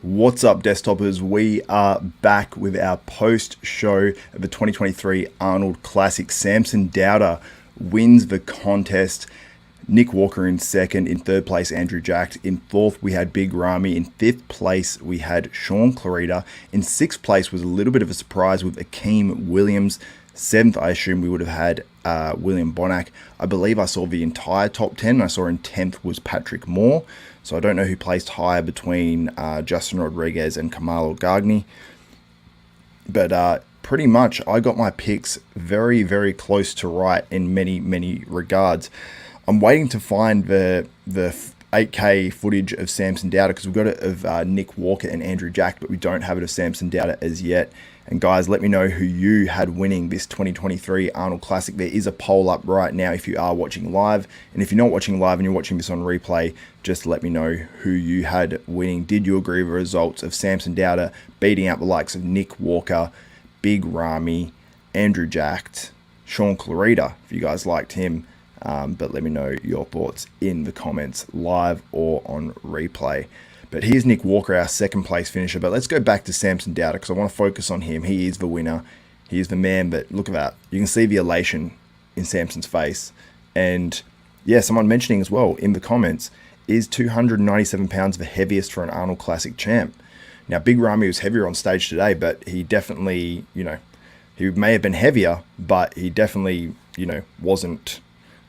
What's up, desktopers? We are back with our post-show of the 2023 Arnold Classic. Samson Dauda wins the contest. Nick Walker in second. In third place, Andrew Jacked. In fourth, we had Big Ramy. In fifth place, we had Clarita. In sixth place was a little bit of a surprise with Akeem Williams. Seventh, I assume we would have had William Bonac. I believe I saw the entire top 10. I saw in 10th was Patrick Moore. So I don't know who placed higher between Justin Rodriguez and Kamalo Gagni. But pretty much I got my picks very, very close to right in many, many regards. I'm waiting to find the 8K footage of Samson Dauda because we've got it of Nick Walker and Andrew Jacked, but we don't have it of Samson Dauda as yet. And guys, let me know who you had winning this 2023 Arnold Classic. There is a poll up right now if you are watching live. And if you're not watching live and you're watching this on replay, just let me know who you had winning. Did you agree with the results of Samson Dauda beating out the likes of Nick Walker, Big Ramy, Andrew Jacked, Clarita, if you guys liked him? But let me know your thoughts in the comments, live or on replay. But here's Nick Walker, our second place finisher. But let's go back to Samson Dauda because I want to focus on him. He is the winner. He is the man. But look at that. You can see the elation in Samson's face. And yeah, someone mentioning as well in the comments, is 297 pounds the heaviest for an Arnold Classic champ? Now, Big Ramy was heavier on stage today, but he definitely, he may have been heavier, but he definitely, wasn't,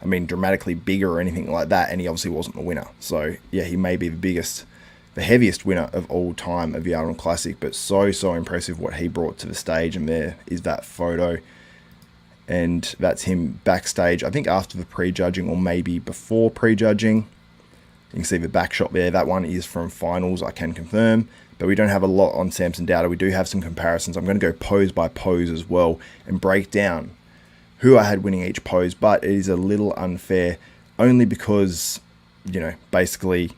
dramatically bigger or anything like that. And he obviously wasn't the winner. So yeah, he may be the heaviest winner of all time of the Arnold Classic, but so impressive what he brought to the stage. And there is that photo, and that's him backstage, I think after the prejudging or maybe before prejudging. You can see the back shot there. That one is from finals, I can confirm, but we don't have a lot on Samson Dauda. We do have some comparisons. I'm going to go pose by pose as well and break down who I had winning each pose, but it is a little unfair only because, basically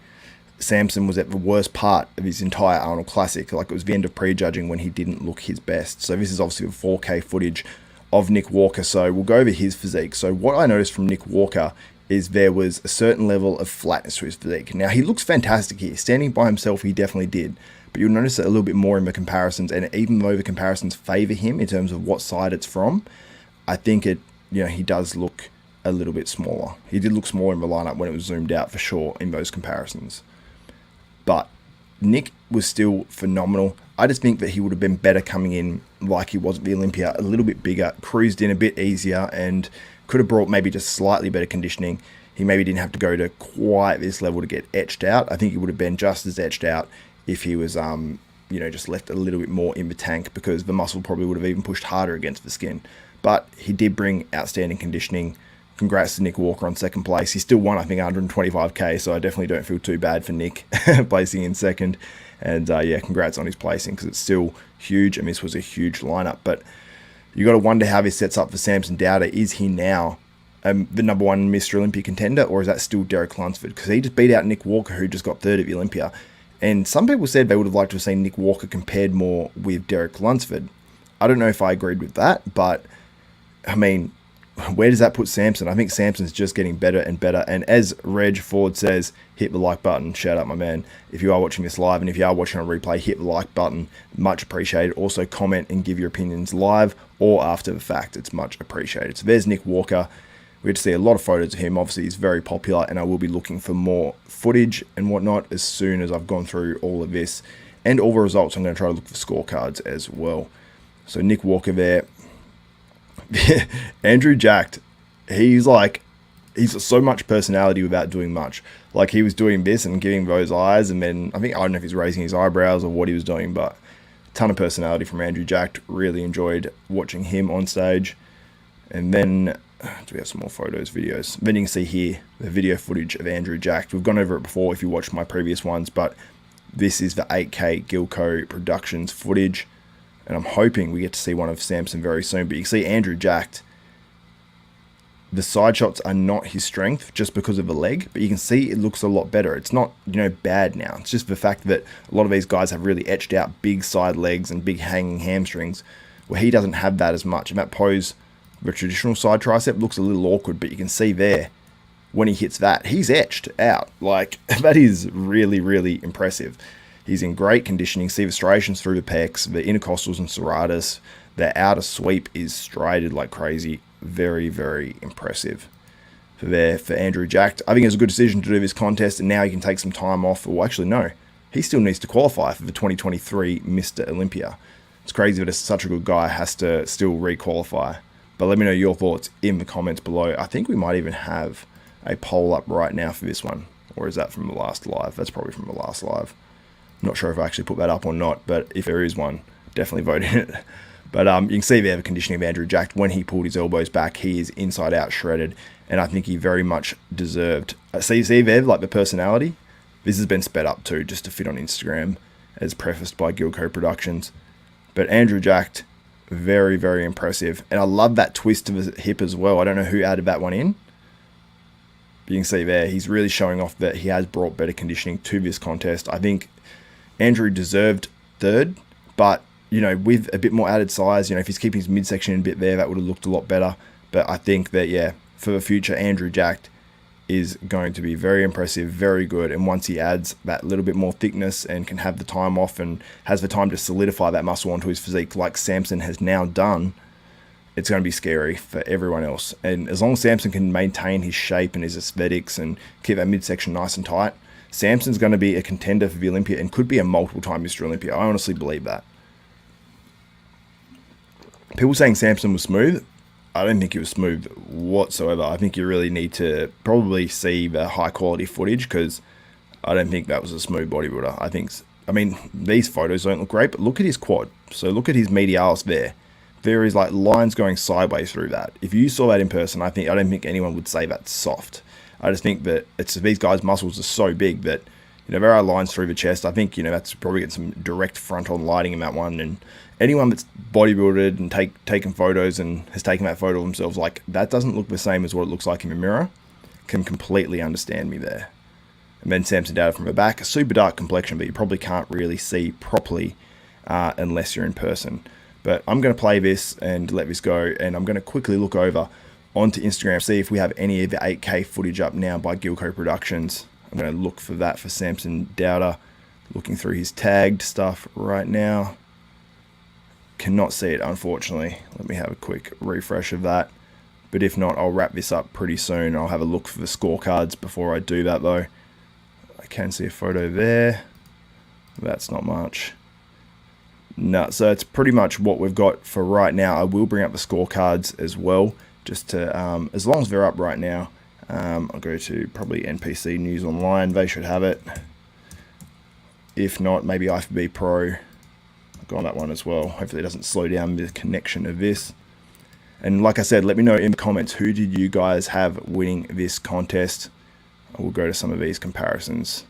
Samson was at the worst part of his entire Arnold Classic. Like, it was the end of prejudging when he didn't look his best. So this is obviously the 4K footage of Nick Walker. So we'll go over his physique. So what I noticed from Nick Walker is there was a certain level of flatness to his physique. Now, he looks fantastic here. Standing by himself, he definitely did. But you'll notice it a little bit more in the comparisons. And even though the comparisons favor him in terms of what side it's from, I think he does look a little bit smaller. He did look smaller in the lineup when it was zoomed out for sure in those comparisons. But Nick was still phenomenal. I just think that he would have been better coming in like he was at the Olympia, a little bit bigger, cruised in a bit easier, and could have brought maybe just slightly better conditioning. He maybe didn't have to go to quite this level to get etched out. I think he would have been just as etched out if he was, just left a little bit more in the tank, because the muscle probably would have even pushed harder against the skin. But he did bring outstanding conditioning. Congrats to Nick Walker on second place. He still won, I think, 125k, so I definitely don't feel too bad for Nick placing in second. And yeah, congrats on his placing, because it's still huge, and this was a huge lineup. But you got to wonder how this sets up for Samson Dauda. Is he now the number one Mr. Olympia contender, or is that still Derek Lunsford? Because he just beat out Nick Walker, who just got third at the Olympia. And some people said they would have liked to have seen Nick Walker compared more with Derek Lunsford. I don't know if I agreed with that, but where does that put Samson? I think Samson's just getting better and better. And as Reg Ford says, hit the like button. Shout out, my man. If you are watching this live, and if you are watching on replay, hit the like button. Much appreciated. Also, comment and give your opinions live or after the fact. It's much appreciated. So there's Nick Walker. We get to see a lot of photos of him. Obviously, he's very popular, and I will be looking for more footage and whatnot as soon as I've gone through all of this. And all the results, I'm going to try to look for scorecards as well. So Nick Walker there. Andrew Jacked, he's so much personality without doing much. Like, he was doing this and giving those eyes, and then I don't know if he's raising his eyebrows or what he was doing, but a ton of personality from Andrew Jacked. Really enjoyed watching him on stage. And then do we have some more photos, videos? Then you can see here the video footage of Andrew Jacked. We've gone over it before if you watched my previous ones, but this is the 8K Gilco Productions footage. And I'm hoping we get to see one of Samson very soon. But you can see Andrew Jacked. The side shots are not his strength just because of the leg. But you can see it looks a lot better. It's not, bad now. It's just the fact that a lot of these guys have really etched out big side legs and big hanging hamstrings, where he doesn't have that as much. And that pose, the traditional side tricep, looks a little awkward. But you can see there, when he hits that, he's etched out. Like, that is really, really impressive. He's in great conditioning. See the striations through the pecs, the intercostals and serratus. The outer sweep is striated like crazy. Very, very impressive for Andrew Jacked. I think it was a good decision to do this contest, and now he can take some time off. Well, actually, no. He still needs to qualify for the 2023 Mr. Olympia. It's crazy that such a good guy has to still re-qualify. But let me know your thoughts in the comments below. I think we might even have a poll up right now for this one. Or is that from the last live? That's probably from the last live. I'm not sure if I actually put that up or not, but if there is one, definitely vote in it. But you can see there the conditioning of Andrew Jacked. When he pulled his elbows back, he is inside out shredded. And I think he very much deserved. See there, like the personality? This has been sped up too, just to fit on Instagram, as prefaced by Gilco Productions. But Andrew Jacked, very, very impressive. And I love that twist to the hip as well. I don't know who added that one in. But you can see there, he's really showing off that he has brought better conditioning to this contest. I think Andrew deserved third, but, you know, with a bit more added size, you know, if he's keeping his midsection in a bit there, that would have looked a lot better. But I think that, yeah, for the future, Andrew Jacked is going to be very impressive, very good. And once he adds that little bit more thickness and can have the time off and has the time to solidify that muscle onto his physique like Samson has now done, it's going to be scary for everyone else. And as long as Samson can maintain his shape and his aesthetics and keep that midsection nice and tight, Samson's going to be a contender for the Olympia and could be a multiple-time Mr. Olympia. I honestly believe that. People saying Samson was smooth, I don't think it was smooth whatsoever. I think you really need to probably see the high quality footage, because I don't think that was a smooth bodybuilder. I mean, these photos don't look great, but look at his quad. So look at his medialis there. There is like lines going sideways through that. If you saw that in person, I don't think anyone would say that's soft. I just think that these guys' muscles are so big that, you know, there are lines through the chest. I think, you know, that's probably getting some direct front-on lighting in that one. And anyone that's bodybuilded and taken photos and has taken that photo of themselves, like, that doesn't look the same as what it looks like in the mirror, can completely understand me there. And then Samson Dauda from the back, a super dark complexion, but you probably can't really see properly unless you're in person. But I'm going to play this and let this go, and I'm going to quickly look over onto Instagram, see if we have any of the 8K footage up now by Gilco Productions. I'm going to look for that for Samson Dauda. Looking through his tagged stuff right now. Cannot see it, unfortunately. Let me have a quick refresh of that. But if not, I'll wrap this up pretty soon. I'll have a look for the scorecards before I do that, though. I can see a photo there. That's not much. No, so it's pretty much what we've got for right now. I will bring up the scorecards as well, just to, as long as they're up right now. I'll go to probably NPC News Online. They should have it. If not, maybe I4B Pro. I'll go on that one as well. Hopefully it doesn't slow down the connection of this. And like I said, let me know in the comments, who did you guys have winning this contest? I will go to some of these comparisons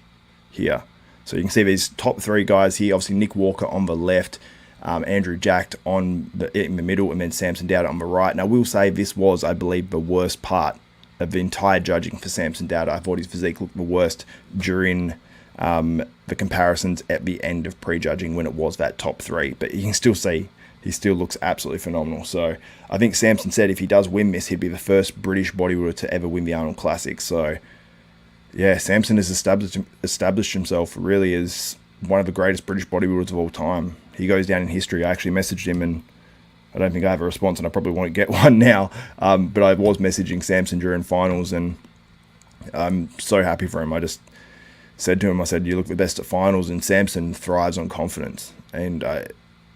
here. So you can see these top three guys here. Obviously, Nick Walker on the left, Andrew Jacked in the middle, and then Samson Dauda on the right. And I will say this was, I believe, the worst part of the entire judging for Samson Dauda. I thought his physique looked the worst during the comparisons at the end of prejudging when it was that top three. But you can still see he still looks absolutely phenomenal. So I think Samson said if he does win this, he'd be the first British bodybuilder to ever win the Arnold Classic. So yeah, Samson has established himself really as one of the greatest British bodybuilders of all time. He goes down in history. I actually messaged him, and I don't think I have a response, and I probably won't get one now. But I was messaging Samson during finals, and I'm so happy for him. I just said to him, I said, you look the best at finals, and Samson thrives on confidence. And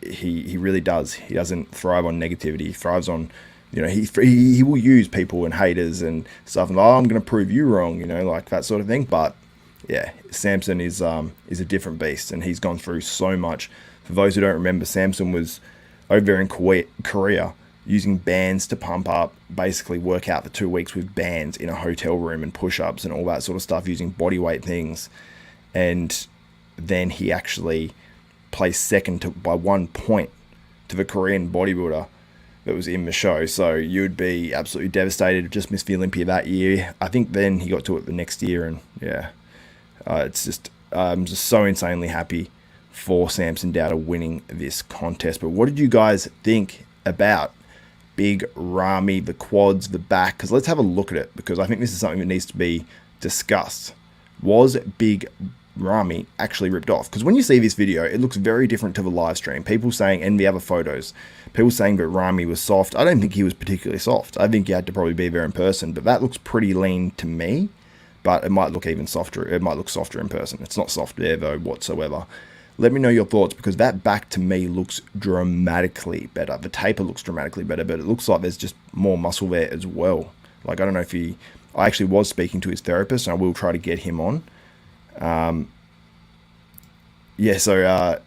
he really does. He doesn't thrive on negativity. He thrives on, you know, he will use people and haters and stuff, and I'm going to prove you wrong, you know, like that sort of thing. But yeah, Samson is a different beast, and he's gone through so much. For those who don't remember, Samson was over there in Korea using bands to pump up, basically work out for 2 weeks with bands in a hotel room and push-ups and all that sort of stuff, using bodyweight things. And then he actually placed second by 1 point to the Korean bodybuilder that was in the show. So you'd be absolutely devastated. Just missed the Olympia that year. I think then he got to it the next year, and yeah, it's just I'm just so insanely happy for Samson Dauda winning this contest. But what did you guys think about Big Ramy, the quads, the back? Because let's have a look at it, because I think this is something that needs to be discussed. Was Big Ramy actually ripped off. Because when you see this video, it looks very different to the live stream. People saying, and the other photos, people saying that Ramy was soft. I don't think he was particularly soft. I think he had to probably be there in person, but that looks pretty lean to me. But it might look even softer. It might look softer in person. It's not soft there though whatsoever. Let me know your thoughts, because that back to me looks dramatically better. The taper looks dramatically better, but it looks like there's just more muscle there as well. Like, I don't know if he... I actually was speaking to his therapist, and I will try to get him on. Yeah, so...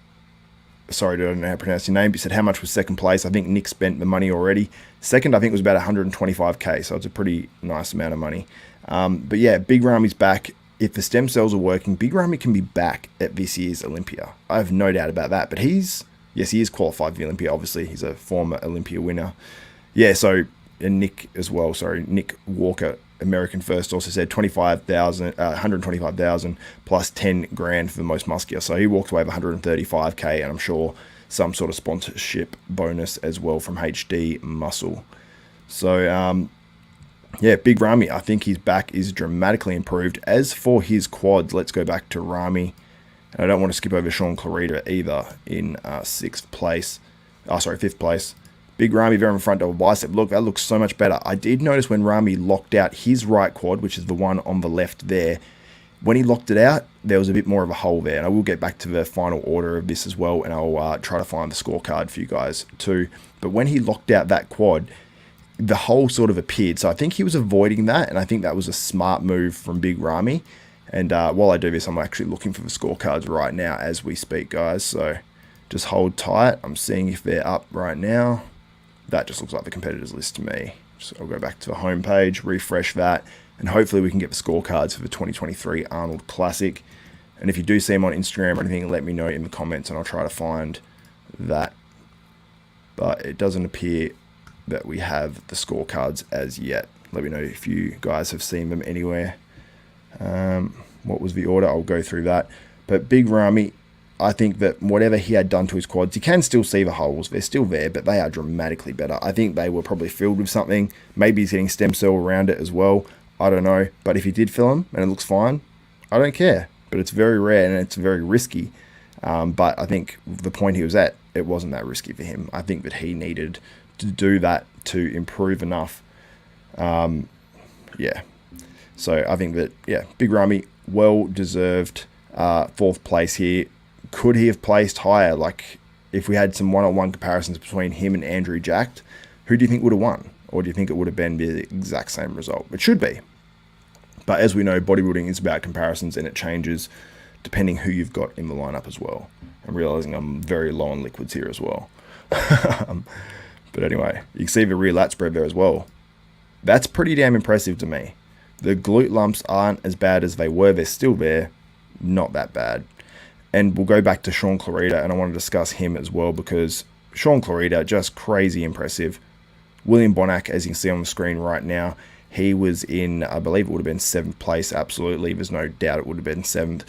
sorry, I don't know how to pronounce your name, but he said, how much was second place? I think Nick spent the money already. Second, I think, was about 125k, so it's a pretty nice amount of money. But yeah, Big Ramy's back. If the stem cells are working, Big Ramy can be back at this year's Olympia. I have no doubt about that. But yes, he is qualified for the Olympia, obviously. He's a former Olympia winner. Yeah, so, and Nick as well, sorry, Nick Walker, American First, also said 125,000 plus 10 grand for the most muscular. So he walked away with 135k, and I'm sure some sort of sponsorship bonus as well from HD Muscle. So, yeah, Big Ramy, I think his back is dramatically improved. As for his quads, let's go back to Ramy. And I don't want to skip over Sean Clarita either in 5th place. Big Ramy very in front double bicep. Look, that looks so much better. I did notice when Ramy locked out his right quad, which is the one on the left there, when he locked it out, there was a bit more of a hole there. And I will get back to the final order of this as well, and I'll try to find the scorecard for you guys too. But when he locked out that quad, the hole sort of appeared. So I think he was avoiding that, and I think that was a smart move from Big Ramy. And while I do this, I'm actually looking for the scorecards right now as we speak, guys. So just hold tight. I'm seeing if they're up right now. That just looks like the competitors list to me. So I'll go back to the home page, refresh that, and hopefully we can get the scorecards for the 2023 Arnold Classic. And if you do see them on Instagram or anything, let me know in the comments, and I'll try to find that. But it doesn't appear that we have the scorecards as yet. Let me know if you guys have seen them anywhere. What was the order? I'll go through that. But Big Ramy, I think that whatever he had done to his quads, you can still see the holes. They're still there, but they are dramatically better. I think they were probably filled with something. Maybe he's getting stem cell around it as well. I don't know. But if he did fill them and it looks fine, I don't care. But it's very rare and it's very risky. But I think the point he was at, it wasn't that risky for him. I think that he needed to do that to improve enough. Yeah. So I think that, yeah, Big Ramy, well-deserved 4th place here. Could he have placed higher? Like, if we had some one-on-one comparisons between him and Andrew Jacked, who do you think would have won? Or do you think it would have been the exact same result? It should be. But as we know, bodybuilding is about comparisons, and it changes depending who you've got in the lineup as well. I'm realizing I'm very low on liquids here as well. But anyway, you can see the rear lat spread there as well. That's pretty damn impressive to me. The glute lumps aren't as bad as they were. They're still there. Not that bad. And we'll go back to Sean Clarita, and I want to discuss him as well, because Sean Clarita, just crazy impressive. William Bonac, as you can see on the screen right now, he was in, I believe it would have been 7th place, absolutely. There's no doubt it would have been 7th.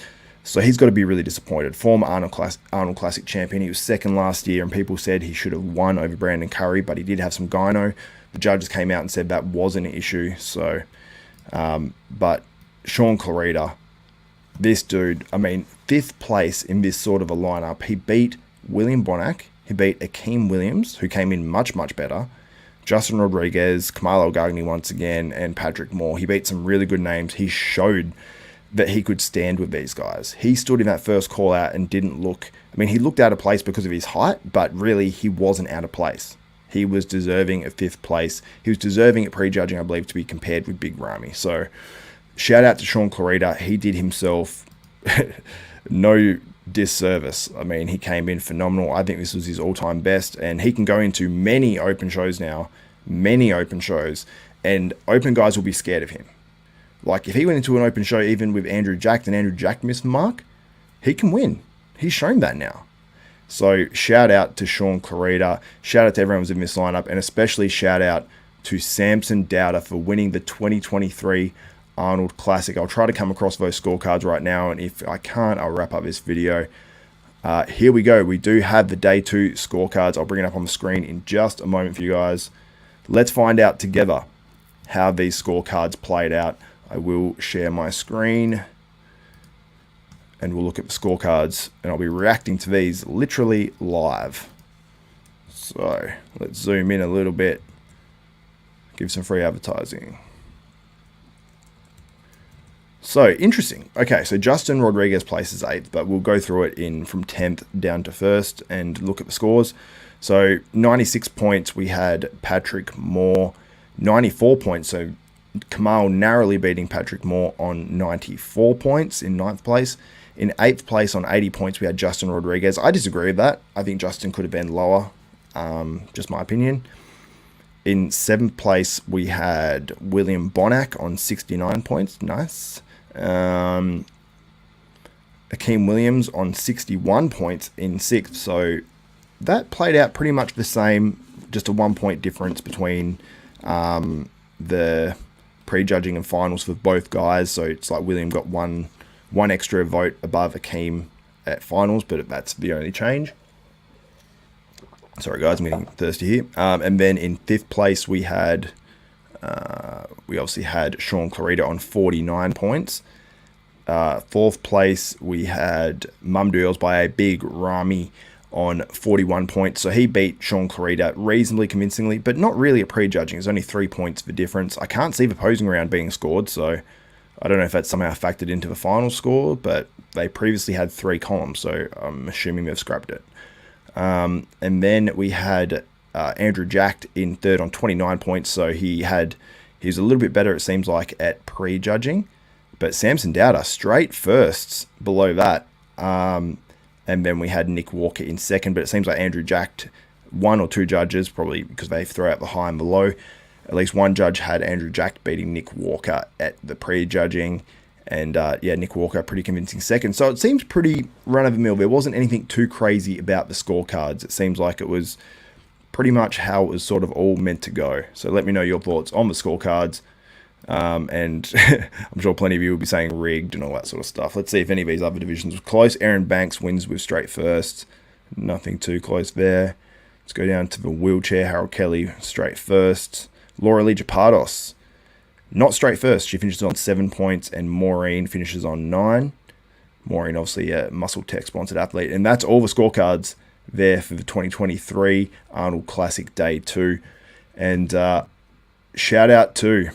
So he's got to be really disappointed. Former Arnold Classic champion. He was 2nd last year, and people said he should have won over Brandon Curry, but he did have some gyno. The judges came out and said that was an issue. So, but Sean Clarita, this dude, I mean, 5th place in this sort of a lineup. He beat William Bonac. He beat Akeem Williams, who came in much, much better. Justin Rodriguez, Kamal El-Gagni once again, and Patrick Moore. He beat some really good names. He showed that he could stand with these guys. He stood in that first call out and didn't look... I mean, he looked out of place because of his height, but really, he wasn't out of place. He was deserving of 5th place. He was deserving at prejudging, I believe, to be compared with Big Ramy. So, shout out to Sean Clarita. He did himself no disservice. I mean, he came in phenomenal. I think this was his all-time best, and he can go into many open shows now, many open shows, and open guys will be scared of him. Like, if he went into an open show even with Andrew Jacked and Andrew Jacked missed the mark, he can win. He's shown that now. So, shout out to Sean Clarita. Shout out to everyone who's in this lineup, and especially shout out to Samson Dauda for winning the 2023 Arnold Classic. I'll try to come across those scorecards right now, and if I can't, I'll wrap up this video. Here we go. We do have the day 2 scorecards. I'll bring it up on the screen in just a moment for you guys. Let's find out together how these scorecards played out. I will share my screen, and we'll look at the scorecards, and I'll be reacting to these literally live. So let's zoom in a little bit, give some free advertising. So interesting. Okay, so Justin Rodriguez places 8th, but we'll go through it in from 10th down to 1st and look at the scores. So 96 points, we had Patrick Moore. 94 points, so Kamal narrowly beating Patrick Moore on 94 points in 9th place. In 8th place on 80 points, we had Justin Rodriguez. I disagree with that. I think Justin could have been lower, just my opinion. In 7th place, we had William Bonac on 69 points. Nice. Akeem Williams on 61 points in 6th. So that played out pretty much the same, just a 1 point difference between the prejudging and finals for both guys. So it's like William got one extra vote above Akeem at finals, but that's the only change. Sorry guys, I'm getting thirsty here. And then in 5th place we obviously had Sean Clarita on 49 points. 4th place we had Mumduels by a Big Ramy on 41 points. So he beat Sean Clarita reasonably convincingly, but not really at prejudging. It's only 3 points for difference. I can't see the posing round being scored, so I don't know if that's somehow factored into the final score, but they previously had 3 columns, so I'm assuming they've scrapped it. And then we had Andrew Jacked in 3rd on 29 points, so he was a little bit better, it seems like, at prejudging. But Samson Dauda straight firsts below that. And then we had Nick Walker in 2nd, but it seems like Andrew Jacked 1 or 2 judges, probably because they throw out the high and the low. At least one judge had Andrew Jacked beating Nick Walker at the prejudging. And yeah, Nick Walker, pretty convincing 2nd. So it seems pretty run-of-the-mill. There wasn't anything too crazy about the scorecards. It seems like it was pretty much how it was sort of all meant to go. So let me know your thoughts on the scorecards. And I'm sure plenty of you will be saying rigged and all that sort of stuff. Let's see if any of these other divisions were close. Aaron Banks wins with straight first. Nothing too close there. Let's go down to the wheelchair. Harold Kelly, straight first. Laura Lee Japardos, not straight first. She finishes on 7 points, and Maureen finishes on 9. Maureen, obviously a Muscle Tech sponsored athlete. And that's all the scorecards there for the 2023 Arnold Classic Day 2. And shout out to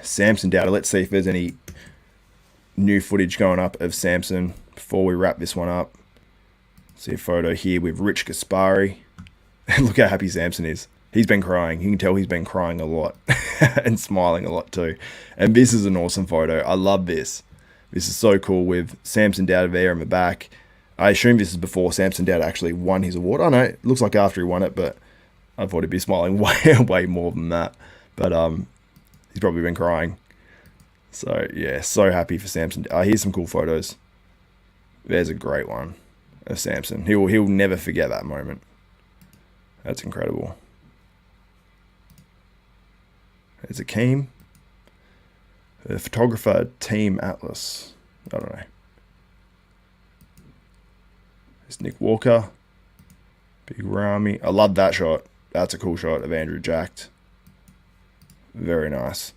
Samson Dauda. Let's see if there's any new footage going up of Samson before we wrap this one up. See a photo here with Rich Gaspari. Look how happy Samson is. He's been crying. You can tell he's been crying a lot and smiling a lot too. And this is an awesome photo. I love this. This is so cool with Samson Dauda there in the back. I assume this is before Samson Dauda actually won his award. I know it looks like after he won it, but I thought he'd be smiling way more than that. But he's probably been crying. So yeah, so happy for Samson. Here's some cool photos. There's a great one of Samson. He'll never forget that moment. That's incredible. There's Akeem. The photographer, Team Atlas. I don't know. There's Nick Walker. Big Ramy. I love that shot. That's a cool shot of Andrew Jacked. Very nice.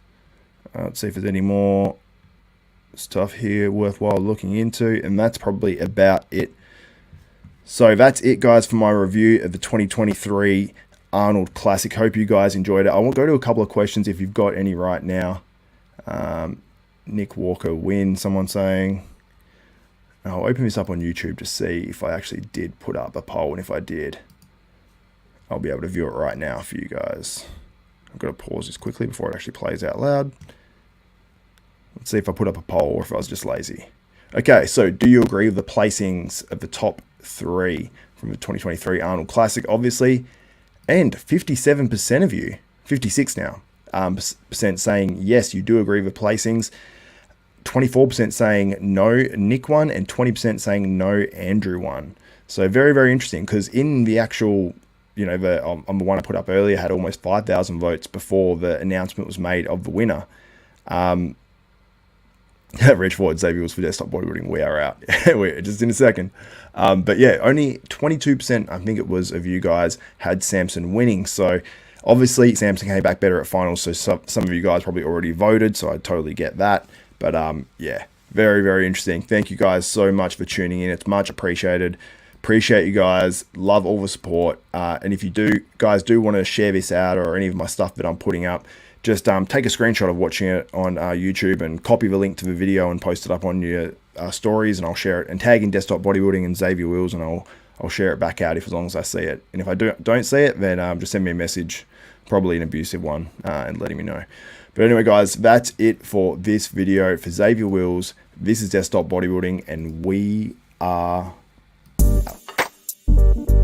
Let's see if there's any more stuff here worthwhile looking into. And that's probably about it. So that's it, guys, for my review of the 2023 Arnold Classic. Hope you guys enjoyed it. I will go to a couple of questions if you've got any right now. Nick Walker win, someone saying. I'll open this up on YouTube to see if I actually did put up a poll. And if I did, I'll be able to view it right now for you guys. I've got to pause this quickly before it actually plays out loud. Let's see if I put up a poll or if I was just lazy. Okay, so do you agree with the placings of the top 3 from the 2023 Arnold Classic? Obviously. And 57% of you, 56 now, percent saying yes, you do agree with placings. 24% saying no, Nick won, and 20% saying no, Andrew won. So very, very interesting, because in the actual, you know, the one I put up earlier had almost 5,000 votes before the announcement was made of the winner. Rich Ford, Xavier was for desktop bodybuilding. We are out. We're just in a second. But yeah, only 22%, I think it was, of you guys had Samson winning. So obviously Samson came back better at finals. So some of you guys probably already voted. So I totally get that. But yeah, Very, very interesting. Thank you guys so much for tuning in. It's much appreciated. Appreciate you guys. Love all the support. And if you guys do want to share this out or any of my stuff that I'm putting up, just take a screenshot of watching it on YouTube and copy the link to the video and post it up on your stories, and I'll share it, and tag in Desktop Bodybuilding and Xavier Wills, and I'll share it back out as long as I see it. And if I don't see it, then just send me a message, probably an abusive one, and letting me know. But anyway, guys, that's it for this video. For Xavier Wills, this is Desktop Bodybuilding, and we are out.